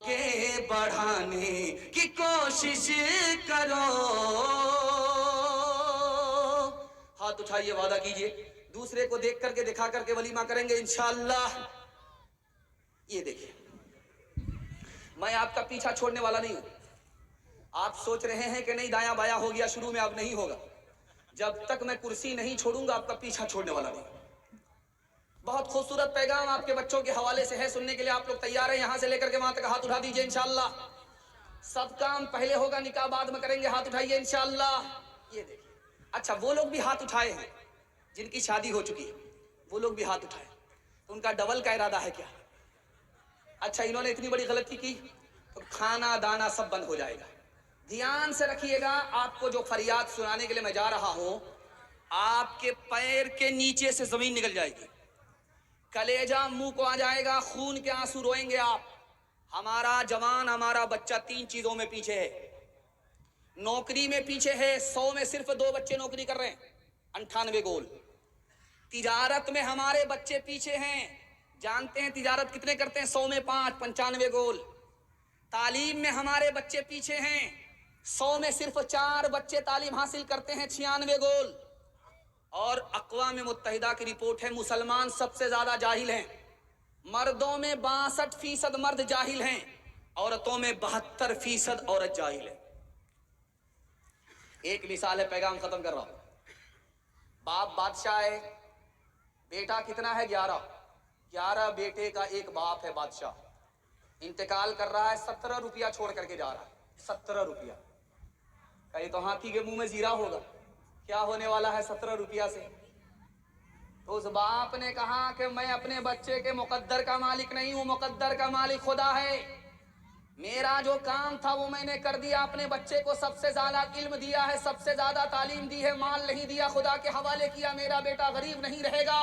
आगे बढ़ाने की कोशिश करो। हाथ उठाइए, वादा कीजिए, दूसरे को देख करके दिखा करके वलीमा करेंगे इंशाअल्लाह। ये देखिए, मैं आपका पीछा छोड़ने वाला नहीं हूं। आप सोच रहे हैं कि नहीं दाया बाया हो गया शुरू में, अब नहीं होगा। जब तक मैं कुर्सी नहीं छोड़ूंगा आपका पीछा छोड़ने वाला नहीं। बहुत खूबसूरत पैगाम आपके बच्चों के हवाले से है, सुनने के लिए आप लोग तैयार हैं? यहां से लेकर के वहां तक हाथ उठा दीजिए इंशाअल्लाह। सब काम पहले होगा, निकाह बाद में करेंगे। हाथ उठाइए इंशाअल्लाह। ये देखिए, अच्छा वो लोग भी हाथ उठाए हैं जिनकी शादी हो चुकी है, वो लोग भी हाथ उठाए, तो उनका डबल का इरादा है क्या? अच्छा, इन्होंने इतनी बड़ी गलती की तो खाना दाना सब बंद हो जाएगा। ध्यान से रखिएगा, आपको जो फरियाद सुनाने के लिए मैं जा रहा हूं, आपके पैर के नीचे से जमीन निकल जाएगी, कलेजा मुंह को आ जाएगा, खून के आंसू रोएंगे आप। हमारा जवान, हमारा बच्चा 3 चीजों में पीछे है। नौकरी में पीछे है, 100 में सिर्फ 2 बच्चे नौकरी कर रहे हैं, 98 गोल। तिजारत में हमारे बच्चे पीछे हैं, जानते हैं तिजारत कितने करते हैं? 100 में 5, 95 गोल। तालीम में हमारे बच्चे पीछे हैं, 100 में सिर्फ 4 बच्चे तालीम हासिल करते हैं, 96 गोल। और अक़वाम मुत्तहिदा की रिपोर्ट है, मुसलमान सबसे ज्यादा जाहिल हैं। मर्दों में 62% मर्द जाहिल हैं, औरतों में 72% औरत जाहिल है। एक मिसाल है, पैगाम खत्म कर रहा हूं। बाप बादशाह है, बेटा कितना है? 11 बेटे का एक बाप है बादशाह। इंतकाल कर रहा है, 17 रुपया छोड़ करके जा रहा है। 17 रुपया, कहीं तो हाथी के मुंह में जीरा होगा। क्या होने वाला है 17 रुपया से? तो उस बाप ने कहा कि मैं अपने बच्चे के मुकद्दर का मालिक नहीं हूं, मुकद्दर का मालिक खुदा है। मेरा जो काम था वो मैंने कर दिया, अपने बच्चे को सबसे ज्यादा इल्म दिया है, सबसे ज्यादा तालीम दी है, माल नहीं दिया, खुदा के हवाले किया। मेरा बेटा गरीब नहीं रहेगा।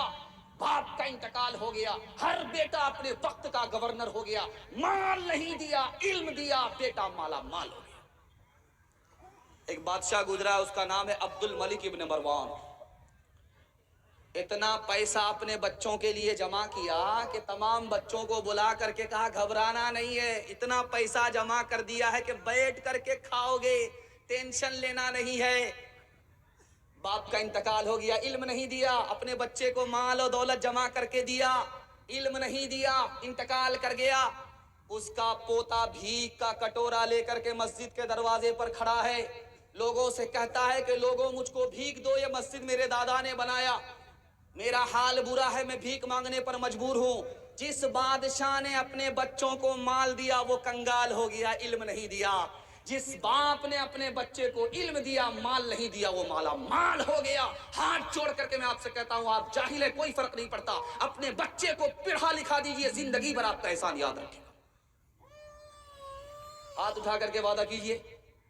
बाप का इंतकाल हो गया, हर बेटा अपने वक्त का गवर्नर हो गया। माल नहीं दिया, इल्म दिया, बेटा माला माल हो गया। एक बादशाह गुजरा, उसका नाम है अब्दुल मलिक इब्न मरवान। इतना पैसा अपने बच्चों के लिए जमा किया कि तमाम बच्चों को बुला करके कहा घबराना नहीं है, इतना पैसा जमा कर दिया है कि बैठ करके खाओगे, टेंशन लेना नहीं है। बाप का इंतकाल हो गया, इल्म नहीं दिया, अपने बच्चे को माल और दौलत जमा करके दिया, इल्म नहीं दिया, इंतकाल कर गया। उसका पोता भीख का कटोरा लेकर के मस्जिद के दरवाजे पर खड़ा है, लोगों से कहता है कि लोगों मुझको भीख दो, ये मस्जिद मेरे दादा ने बनाया, मेरा हाल बुरा है, मैं भीख मांगने पर मजबूर हूं। जिस बादशाह ने अपने बच्चों को माल दिया वो कंगाल हो गया, इल्म नहीं दिया। जिस बाप ने अपने बच्चे को इल्म दिया, माल नहीं दिया, वो माला माल हो गया। हाथ जोड़ करके मैं आपसे कहता हूं, आप जाहिल है, कोई फर्क नहीं पड़ता, अपने बच्चे को पढ़ा लिखा दीजिए, जिंदगी भर आपका एहसान याद रखेगा। हाथ उठा करके वादा कीजिए,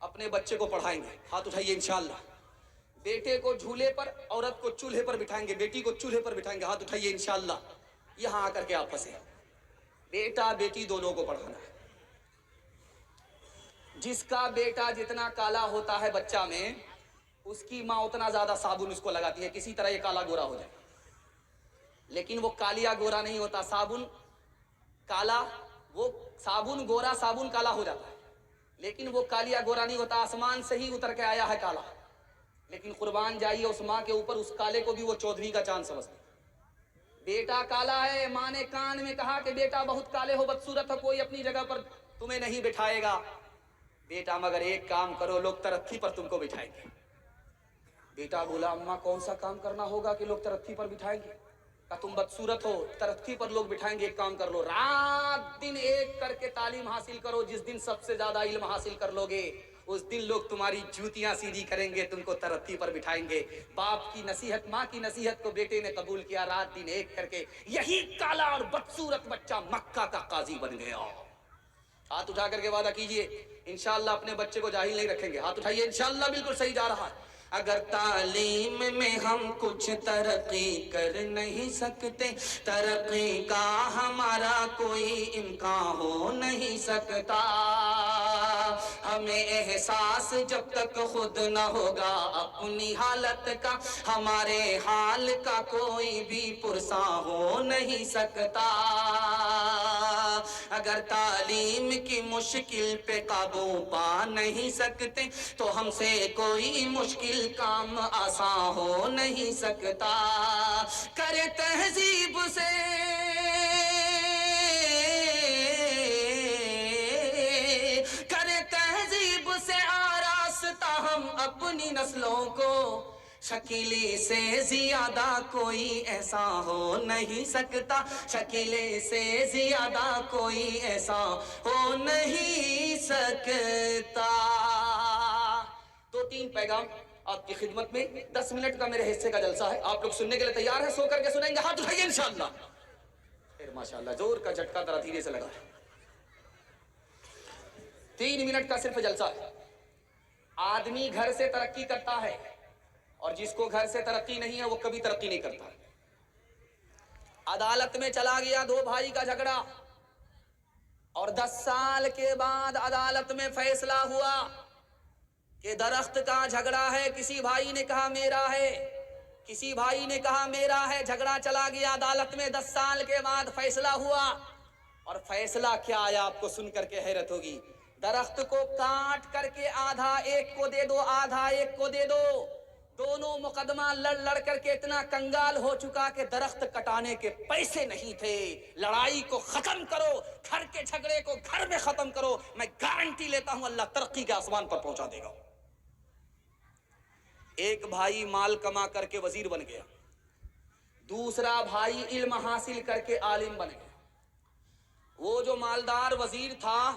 अपने बच्चे को पढ़ाएंगे। हाथ उठाइए इंशाअल्लाह। बेटे को झूले पर, औरत को चूल्हे पर बिठाएंगे, बेटी को चूल्हे पर बिठाएंगे। हाथ उठाइए इंशाअल्लाह। यहां आकर के आपस में बेटा बेटी दोनों को पढ़ाना है। जिसका बेटा जितना काला होता है बच्चा में, उसकी माँ उतना ज्यादा साबुन उसको लगाती है, किसी तरह ये काला गोरा हो जाए। लेकिन वो कालिया गोरा नहीं होता, साबुन काला, वो साबुन गोरा, साबुन काला हो जाता है, लेकिन वो कालिया गोरा नहीं होता, आसमान से ही उतर के आया है काला। लेकिन कुर्बान जाइए उस माँ के ऊपर, उस काले को भी वो चौधरी का चांद समझती। बेटा काला है, माँ ने कान में कहा कि बेटा बहुत काले हो, बदसूरत हो, कोई अपनी जगह पर तुम्हें नहीं बिठाएगा। बेटा मगर एक काम करो, लोग तरक्की पर तुमको बिठाएंगे। बेटा बोला अम्मा कौन सा काम करना होगा कि लोग तरक्की पर बिठाएंगे? का तुम बदसूरत हो, तरक्की पर लोग बिठाएंगे, एक काम कर लो, रात दिन एक करके तालीम हासिल करो। जिस दिन सबसे ज्यादा इल्म हासिल कर लोगे उस दिन लोग तुम्हारी जूतियां सीधी करेंगे, तुमको तरक्की पर बिठाएंगे। बाप की नसीहत, माँ की नसीहत को बेटे ने कबूल किया, रात दिन एक करके यही काला और बदसूरत बच्चा मक्का का काजी बन गया। हाथ उठा करके वादा कीजिए इंशाअल्लाह अपने बच्चे को जाहिल नहीं रखेंगे। हाथ उठाइए इंशाअल्लाह, बिल्कुल सही जा रहा है। अगर तालीम में हम कुछ तरक्की कर नहीं सकते, तरक्की का हमारा कोई इम्कान हो नहीं सकता। हमें एहसास जब तक खुद न होगा अपनी हालत का, हमारे हाल का कोई भी पुरसा हो नहीं सकता। اگر تعلیم کی مشکل پہ قابو پا نہیں سکتے تو ہم سے کوئی مشکل کام آسان ہو نہیں سکتا. کرے تہذیب سے کرے تہذیب سے آراستہ ہم اپنی نسلوں کو, شکیلے سے زیادہ کوئی ایسا ہو نہیں سکتا, شکیلے سے زیادہ کوئی ایسا ہو نہیں سکتا. دو تین پیغام آپ کی خدمت میں, 10 منٹ کا میرے حصے کا جلسہ ہے. آپ لوگ سننے کے لیے تیار ہیں؟ سو کر کے سنیں گے؟ ہاتھ اٹھائیے انشاءاللہ. پھر ماشاءاللہ زور کا جھٹکا ذرا دھیرے سے لگا. 3 منٹ کا صرف جلسہ ہے. آدمی گھر سے ترقی کرتا ہے, اور جس کو گھر سے ترقی نہیں ہے وہ کبھی ترقی نہیں کرتا. عدالت میں چلا گیا 2 بھائی کا جھگڑا, اور 10 سال کے بعد عدالت میں فیصلہ ہوا کہ درخت کا جھگڑا ہے. کسی بھائی نے کہا میرا ہے, کسی بھائی نے کہا میرا ہے. جھگڑا چلا گیا عدالت میں. 10 سال کے بعد فیصلہ ہوا, اور فیصلہ کیا آیا آپ کو سن کر کے حیرت ہوگی. درخت کو کاٹ کر کے آدھا ایک کو دے دو, آدھا ایک کو دے دو. دونوں مقدمہ لڑ کر کے اتنا کنگال ہو چکا کہ درخت کٹانے کے پیسے نہیں تھے. لڑائی کو ختم کرو, گھر کے جھگڑے کو گھر میں ختم کرو. میں گارنٹی لیتا ہوں اللہ ترقی کے آسمان پر پہنچا دے گا. ایک بھائی مال کما کر کے وزیر بن گیا, دوسرا بھائی علم حاصل کر کے عالم بن گیا. وہ جو مالدار وزیر تھا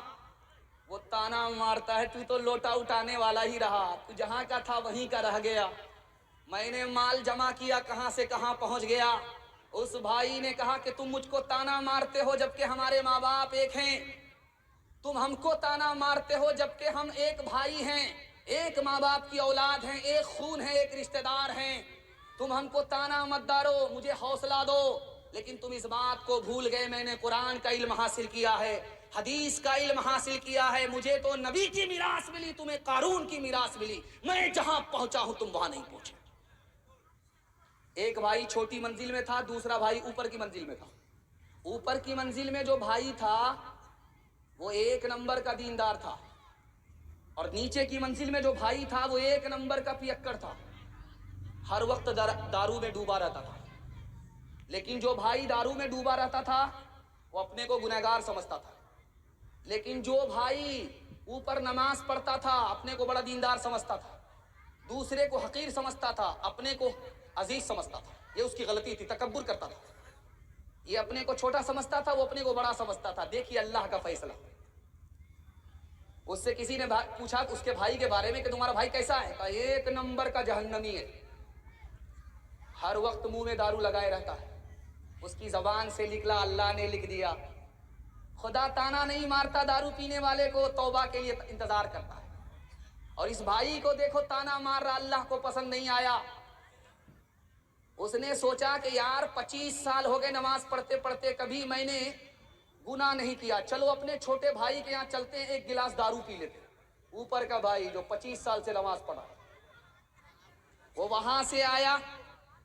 وہ تانا مارتا ہے, تو تو لوٹا اٹھانے والا ہی رہا, تو جہاں کا تھا وہیں کا رہ گیا. میں نے مال جمع کیا کہاں سے کہاں پہنچ گیا. اس بھائی نے کہا کہ تم مجھ کو تانا مارتے ہو جبکہ ہمارے ماں باپ ایک ہیں, تم ہم کو تانا مارتے ہو جبکہ ہم ایک بھائی ہیں, ایک ماں باپ کی اولاد ہیں, ایک خون ہے, ایک رشتہ دار ہیں. تم ہم کو تانا مت ڈالو, مجھے حوصلہ دو. لیکن تم اس بات کو بھول گئے میں نے قرآن کا علم حاصل کیا ہے, حدیث کا علم حاصل کیا ہے. مجھے تو نبی کی میراث ملی, تمہیں قارون کی میراث ملی. میں جہاں پہنچا ہوں تم وہاں نہیں پہنچے. ایک بھائی چھوٹی منزل میں تھا, دوسرا بھائی اوپر کی منزل میں تھا. اوپر کی منزل میں جو بھائی تھا وہ 1 نمبر کا دیندار تھا, اور نیچے کی منزل میں جو بھائی تھا وہ 1 نمبر کا پیکڑ تھا. ہر وقت دارو میں ڈوبا رہتا تھا. لیکن جو بھائی دارو میں ڈوبا رہتا تھا وہ اپنے کو گنہگار سمجھتا تھا. لیکن جو بھائی اوپر نماز پڑھتا تھا اپنے کو بڑا دیندار سمجھتا تھا. دوسرے کو حقیر سمجھتا تھا, اپنے کو عزیز سمجھتا تھا. یہ اس کی غلطی تھی, تکبر کرتا تھا. یہ اپنے کو چھوٹا سمجھتا تھا, وہ اپنے کو بڑا سمجھتا تھا. دیکھیے اللہ کا فیصلہ. اس سے کسی نے پوچھا اس کے بھائی کے بارے میں کہ تمہارا بھائی کیسا ہے؟ کہا 1 نمبر کا جہنمی ہے, ہر وقت منہ میں دارو لگائے رہتا ہے. اس کی زبان سے نکلا, اللہ نے لکھ دیا. خدا تانا نہیں مارتا دارو پینے والے کو, توبہ کے لیے انتظار کرتا ہے. اور اس بھائی کو دیکھو تانا مار رہا, اللہ کو پسند نہیں آیا. اس نے سوچا کہ یار 25 سال ہو گئے نماز پڑھتے پڑھتے, کبھی میں نے گناہ نہیں کیا, چلو اپنے چھوٹے بھائی کے یہاں چلتے ہیں, 1 گلاس دارو پی لیتے. اوپر کا بھائی جو 25 سال سے نماز پڑھا, وہ وہاں سے آیا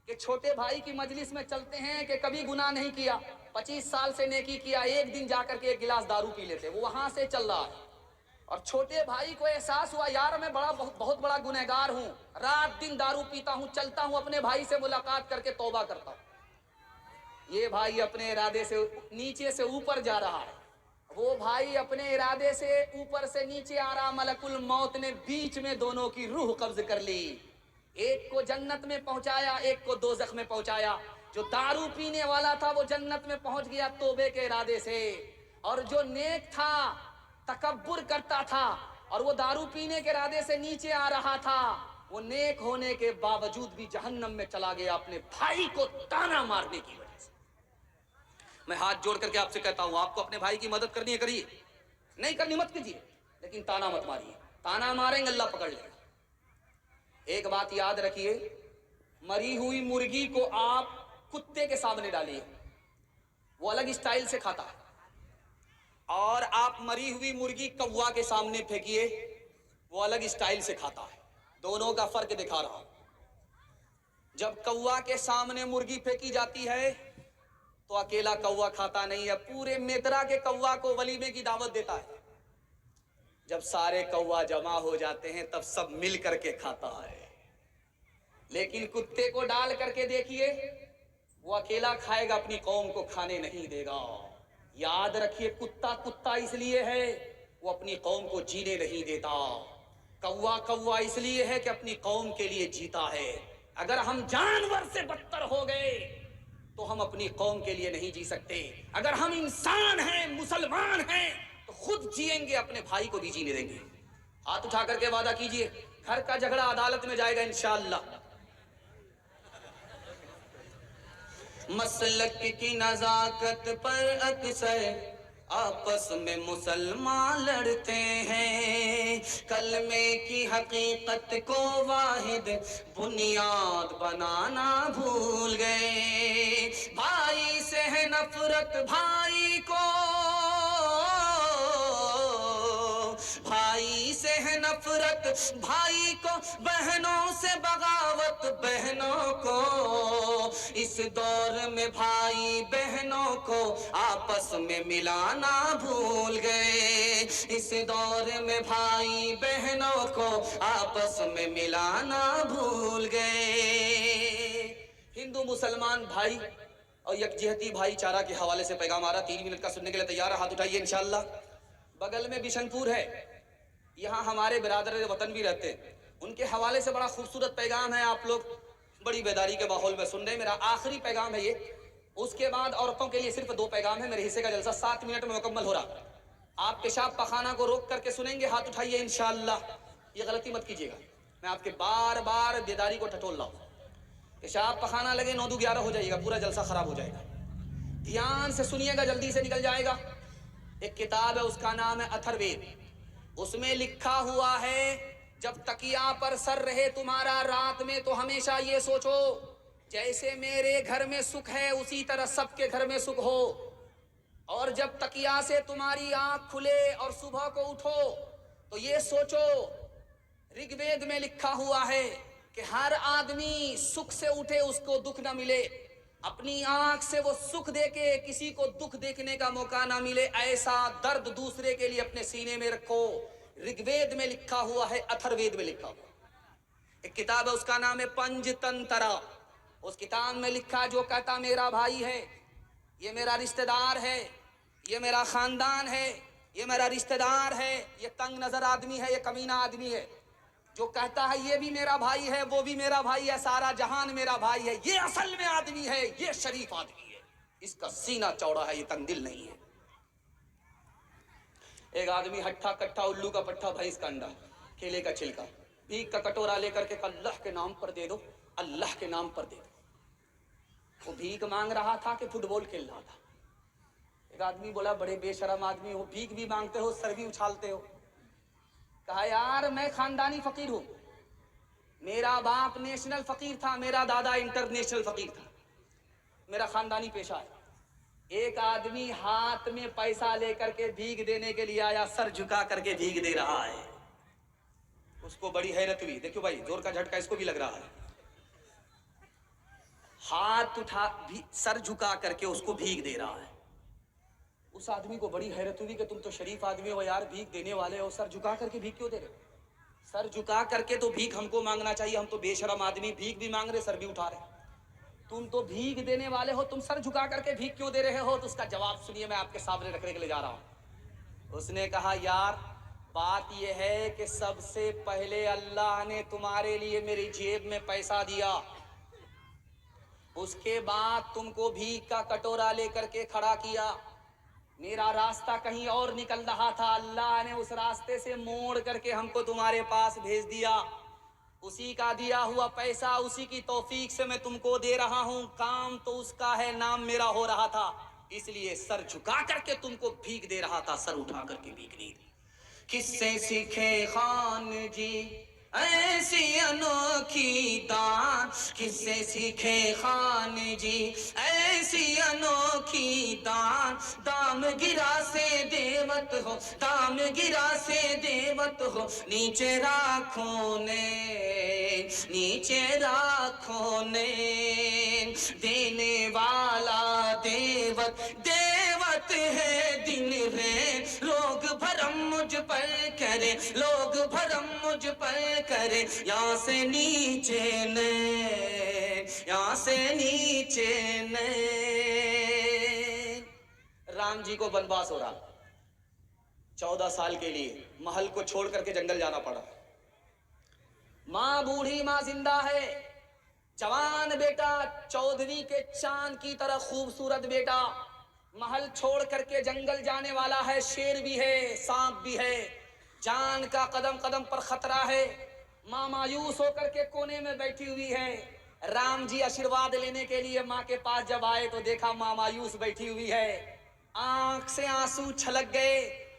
کہ چھوٹے بھائی کی مجلس میں چلتے ہیں کہ کبھی گناہ نہیں کیا, 25 سال سے نیکی کیا, ایک دن جا کر کے 1 گلاس دارو پی لیتے. وہ وہاں سے چل رہا ہے, اور چھوٹے بھائی کو احساس ہوا یار میں بہت بڑا گنہگار ہوں, رات دن دارو پیتا ہوں, چلتا ہوں اپنے بھائی سے ملاقات کر کے توبہ کرتا ہوں. یہ بھائی اپنے ارادے سے نیچے سے اوپر جا رہا ہے, وہ بھائی اپنے ارادے سے اوپر سے نیچے آ رہا. ملک الموت نے بیچ میں دونوں کی روح قبض کر لی. ایک کو جنت میں پہنچایا, ایک کو دوزخ میں پہنچایا. جو دارو پینے والا تھا وہ جنت میں پہنچ گیا توبے کے ارادے سے, اور جو نیک تھا تکبر کرتا تھا اور وہ دارو پینے کے ارادے سے نیچے آ رہا تھا, وہ نیک ہونے کے باوجود بھی جہنم میں چلا گیا اپنے بھائی کو تانا مارنے کی وجہ سے. میں ہاتھ جوڑ کر کے آپ سے کہتا ہوں, آپ کو اپنے بھائی کی مدد کرنی ہے کریے, نہیں کرنی مت کیجیے, لیکن تانا مت ماریے. تانا ماریں گے اللہ پکڑ لے گا. ایک بات یاد رکھیے, مری ہوئی مرغی کو آپ کتے کے سامنے ڈالیے, وہ الگ اسٹائل سے کھاتا ہے, اور آپ مری ہوئی مرغی کوا کے سامنے پھینکیے, وہ الگ اسٹائل سے کھاتا ہے. دونوں کا فرق دکھا رہا ہوں. جب کوا کے سامنے مرغی پھینکی جاتی ہے तो अकेला कौवा खाता नहीं है, पूरे मेतरा के कौवा को वलीमे की दावत देता है। जब सारे कौवा जमा हो जाते हैं तब सब मिल करके खाता है। लेकिन कुत्ते को डाल करके देखिए, वो अकेला खाएगा, अपनी कौम को खाने नहीं देगा। याद रखिए, कुत्ता कुत्ता इसलिए है वो अपनी कौम को जीने नहीं देता, कौवा कौवा इसलिए है कि अपनी कौम के लिए जीता है। अगर हम जानवर से बदतर हो गए तो हम अपनी कौम के लिए नहीं जी सकते। अगर हम इंसान हैं, मुसलमान हैं, तो खुद जिएंगे, अपने भाई को भी जीने देंगे। हाथ उठा करके वादा कीजिए, घर का झगड़ा अदालत में जाएगा इंशाअल्लाह। मसलक की नजाकत पर अक्सर आपस में मुसलमान लड़ते हैं, कलमे की हकीकत को वाहिद बुनियाद बनाना भूल गए। भाई से है नफरत भाई को, भाई से है नफरत भाई को, बहनों से बगावत बहनों को। इस दौर में भाई बहनों को आपस में मिलाना भूल गए। इस दौर में भाई बहनों को आपस में मिलाना भूल गए। हिंदू मुसलमान भाई और यकजहती भाईचारा के हवाले से पैगाम आ रहा। 3 मिनट का सुनने के लिए तैयार है? हाथ उठाइए इंशाअल्लाह। बगल में बिशनपुर है, यहाँ हमारे बिरादर वतन भी रहते हैं, उनके हवाले से बड़ा खूबसूरत पैगाम है। आप लोग बड़ी बेदारी के माहौल में सुन रहे हैं। मेरा आखिरी पैगाम है ये, उसके बाद औरतों के लिए सिर्फ 2 पैगाम है। मेरे हिस्से का जलसा 7 मिनट में मुकम्मल हो रहा। आप पेशाब पखाना को रोक करके सुनेंगे, हाथ उठाइए इंशाअल्लाह। ये गलती मत कीजिएगा, मैं आपके बार बार बेदारी को टटोल रहा हूँ। पेशाब पखाना लगे 9 2 11 हो जाएगा, पूरा जलसा खराब हो जाएगा। ध्यान से सुनिएगा, जल्दी से निकल जाएगा। एक किताब है, उसका नाम है अथर्ववेद। उसमें लिखा हुआ है, जब तकिया पर सर रहे तुम्हारा रात में तो हमेशा ये सोचो, जैसे मेरे घर में सुख है उसी तरह सबके घर में सुख हो। और जब तकिया से तुम्हारी आंख खुले और सुबह को उठो तो ये सोचो, ऋग्वेद में लिखा हुआ है कि हर आदमी सुख से उठे उसको दुख न मिले, अपनी आंख से वो सुख देके किसी को दुख देखने का मौका ना मिले, ऐसा दर्द दूसरे के लिए अपने सीने में रखो। ऋग्वेद में लिखा हुआ है, अथर्ववेद में लिखा हुआ। एक किताब है, उसका नाम है पंचतंत्रा। उस किताब में लिखा, जो कहता मेरा भाई है, ये मेरा रिश्तेदार है, ये मेरा खानदान है, ये मेरा रिश्तेदार है, ये तंग नजर आदमी है, ये कमीना आदमी है, जो कहता है ये भी मेरा भाई है, वो भी मेरा भाई है, सारा जहान मेरा भाई है, ये असल में आदमी है, ये शरीफ आदमी है, इसका सीना चौड़ा है, ये तंगदिल नहीं है। एक आदमी हट्ठा कट्ठा, उल्लू का पट्ठा, भैंस का अंडा, केले का छिलका, भीख का कटोरा लेकर के अल्लाह के नाम पर दे दो, अल्लाह के नाम पर दे दो। वो भीख मांग रहा था कि फुटबॉल खेल रहा था। एक आदमी बोला, बड़े बेशरम आदमी हो, भीख भी मांगते हो, सर भी उछालते हो। कहा, यार मैं खानदानी फकीर हूं, मेरा बाप नेशनल फकीर था, मेरा दादा इंटरनेशनल फकीर था, मेरा खानदानी पेशा है। एक आदमी हाथ में पैसा लेकर के भीख देने के लिए आया, सर झुका करके भीख दे रहा है। उसको बड़ी हैरत हुई। देखो भाई, जोर का झटका इसको भी लग रहा है। हाथ उठा, सर झुका करके उसको भीख दे रहा है। उस आदमी को बड़ी हैरत हुई कि तुम तो शरीफ आदमी हो यार, भीख देने वाले हो, सर झुका करके भीख क्यों दे रहे हो? सर झुका करके तो भीख हमको मांगना चाहिए, हम तो बेशरम आदमी, भीख भी मांग रहे, सर भी उठा रहे। तुम तो भीख देने वाले हो, तुम सर झुका करके भीख क्यों दे रहे हो? तो उसका जवाब सुनिए, मैं आपके सामने रखने के लिए जा रहा हूं। उसने कहा, यार बात यह है कि सबसे पहले अल्लाह ने तुम्हारे लिए मेरी जेब में पैसा दिया, उसके बाद तुमको भीख का कटोरा लेकर के खड़ा किया। मेरा रास्ता कहीं और निकल रहा था, अल्लाह ने उस रास्ते से मोड़ करके हमको तुम्हारे पास भेज दिया। उसी का दिया हुआ पैसा, उसी की तौफीक से मैं तुमको दे रहा हूं। काम तो उसका है, नाम मेरा हो रहा था, इसलिए सर झुका करके तुमको भीख दे रहा था, सर उठा करके भीख नहीं दी। किससे सीखे खान जी ایسی انوکھی دان کس سے سیکھے خان جی، ایسی انوکھی دان، دام گرا سے دیوت ہو، دام گرا سے دیوت ہو، نیچے راکھوں نے، نیچے راکھوں نے، دینے والا دیوت، دیوت ہے دن رین، لوگ بھرم مجھ پر کرے، لوگ بھرم مجھ پر کرے، یہاں سے نیچے نہیں، یہاں سے نیچے نہیں۔ رام جی کو بنواس ہو رہا، 14 سال کے لیے محل کو چھوڑ کر کے جنگل جانا پڑا۔ ماں بوڑھی، ماں زندہ ہے، جوان بیٹا، چودھویں کے چاند کی طرح خوبصورت بیٹا محل چھوڑ کر کے جنگل جانے والا ہے، شیر بھی ہے، سانپ بھی ہے، جان کا قدم قدم پر خطرہ ہے۔ ماں مایوس ہو کر کے کونے میں بیٹھی ہوئی ہے۔ رام جی آشیرواد لینے کے لیے ماں کے پاس جب آئے تو دیکھا ماں مایوس بیٹھی ہوئی ہے، آنکھ سے آنسو چھلک گئے۔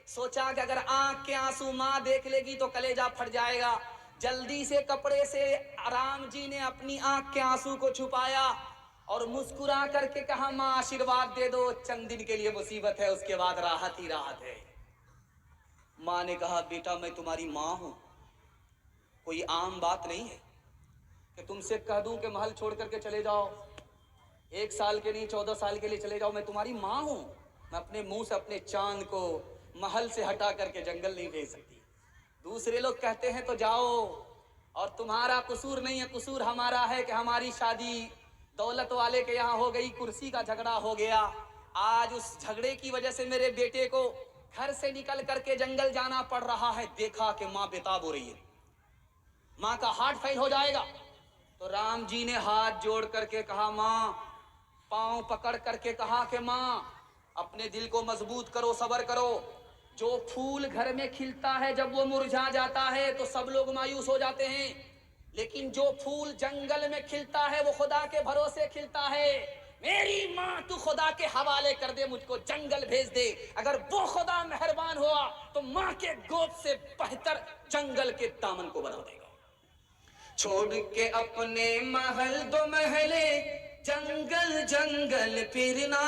سوچا کہ اگر آنکھ کے آنسو ماں دیکھ لے گی تو کلیجہ پھٹ جائے گا۔ جلدی سے کپڑے سے رام جی نے اپنی آنکھ کے آنسو کو چھپایا اور مسکرا کر کے کہا ماں آشیرواد دے دو، چند دن کے لیے مصیبت ہے، اس کے بعد راحت ہی راحت ہے۔ ماں نے کہا بیٹا میں تمہاری ماں ہوں، کوئی عام بات نہیں ہے کہ تم سے کہہ دوں کہ محل چھوڑ کر کے چلے جاؤ، 1 سال کے نہیں 14 سال کے لیے چلے جاؤ، میں تمہاری ماں ہوں، میں اپنے منہ سے اپنے چاند کو محل سے ہٹا کر کے جنگل نہیں بھیج سکتی۔ دوسرے لوگ کہتے ہیں تو جاؤ، اور تمہارا قصور نہیں ہے، قصور ہمارا ہے کہ ہماری شادی دولت والے کے یہاں ہو گئی، کرسی کا جھگڑا ہو گیا، آج اس جھگڑے کی وجہ سے میرے بیٹے کو گھر سے نکل کر کے جنگل جانا پڑ رہا ہے۔ دیکھا کہ ماں بےتاب ہو رہی ہے، ماں کا ہارٹ فیل ہو جائے گا، تو رام جی نے ہاتھ جوڑ کر کے کہا ماں، پاؤں پکڑ کر کے کہا کہ ماں اپنے دل کو مضبوط کرو، صبر کرو۔ جو پھول گھر میں کھلتا ہے جب وہ مرجھا جاتا ہے تو سب لوگ مایوس ہو جاتے ہیں، لیکن جو پھول جنگل میں کھلتا ہے وہ خدا کے بھروسے کھلتا ہے۔ میری ماں تو خدا کے حوالے کر دے، مجھ کو جنگل بھیج دے، اگر وہ خدا مہربان ہوا تو ماں کے گود سے بہتر جنگل کے دامن کو بنا دے گا۔ چھوڑ کے اپنے محل 2 محلے، جنگل جنگل پھرنا،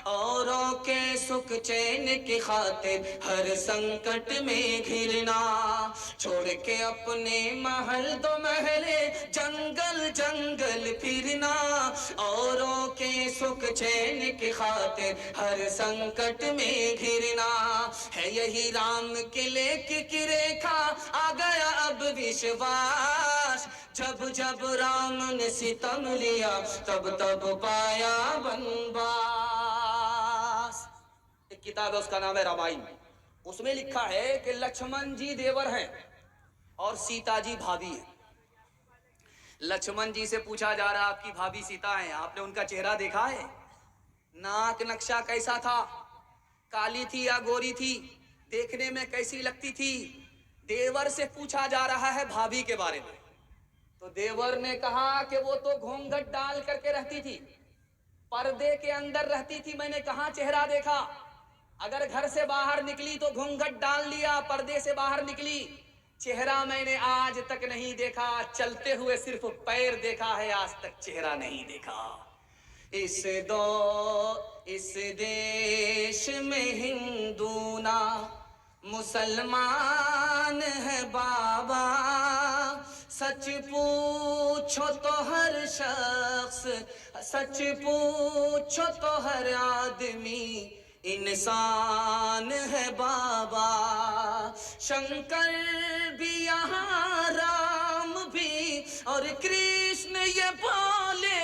اوروں کے سکھ چین کی خاطر ہر سنکٹ میں گھرنا۔ چھوڑ کے اپنے محل 2 محلے، جنگل جنگل پھرنا، اوروں کے سکھ چین کی خاطر ہر سنکٹ میں گھرنا۔ ہے یہی رام قلعے کی ریکھا، آ گیا اب وشواس، جب جب رام نے ستم لیا تب تب پایا بنواس۔ ایک کتاب ہے، اس کا نام ہے رامائن، اس میں لکھا ہے کہ لکشمن جی دیور ہیں اور سیتا جی بھابھی ہیں۔ لکشمن جی سے پوچھا جا رہا آپ کی بھابھی سیتا ہیں، آپ نے ان کا چہرہ دیکھا ہے؟ ناک نقشہ کیسا تھا؟ کالی تھی یا گوری تھی؟ دیکھنے میں کیسی لگتی تھی؟ دیور سے پوچھا جا رہا ہے بھابھی کے بارے میں، تو دیور نے کہا کہ وہ تو گھونگھٹ ڈال کر کے رہتی تھی، پردے کے اندر رہتی تھی، میں نے کہاں چہرہ دیکھا؟ اگر گھر سے باہر نکلی تو گھونگھٹ ڈال لیا، پردے سے باہر نکلی، چہرہ میں نے آج تک نہیں دیکھا، چلتے ہوئے صرف پیر دیکھا ہے، آج تک چہرہ نہیں دیکھا۔ اس دیش میں ہندو نہ مسلمان ہے بابا، سچ پوچھو تو ہر شخص، سچ پوچھو تو ہر آدمی انسان ہے بابا۔ شنکر بھی یہاں، رام بھی اور کرشن یہ بولے،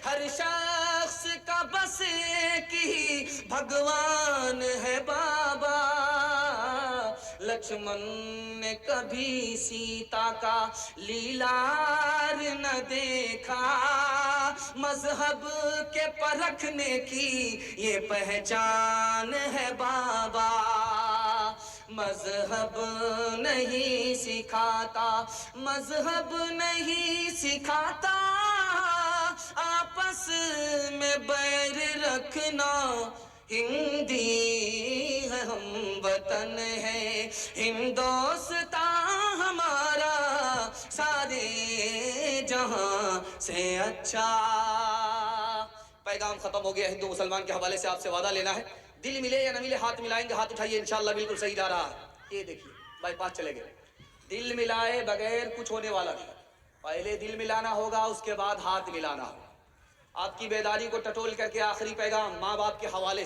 ہر شخص کا بس ایک ہی بھگوان ہے بابا۔ لکشمن نے کبھی سیتا کا لیلار نہ دیکھا، مذہب کے پرکھنے کی یہ پہچان ہے بابا۔ مذہب نہیں سکھاتا، مذہب نہیں سکھاتا آپس میں بیر رکھنا، ہندی ہے ہم وطن ہے ہندوستان जहां से अच्छा। पैगाम खत्म हो गया। हिंदू मुसलमान के हवाले से आपसे वादा लेना है, दिल मिले या न मिले हाथ मिलाएंगे। हाथ उठाइए, इंशाल्लाह बिल्कुल सही जा रहा है। ये देखिए बाईपास चले गए। दिल मिलाए बगैर कुछ होने वाला नहीं। पहले दिल मिलाना होगा, उसके बाद हाथ मिलाना होगा। आपकी बेदारी को टटोल करके आखिरी पैगाम माँ बाप के हवाले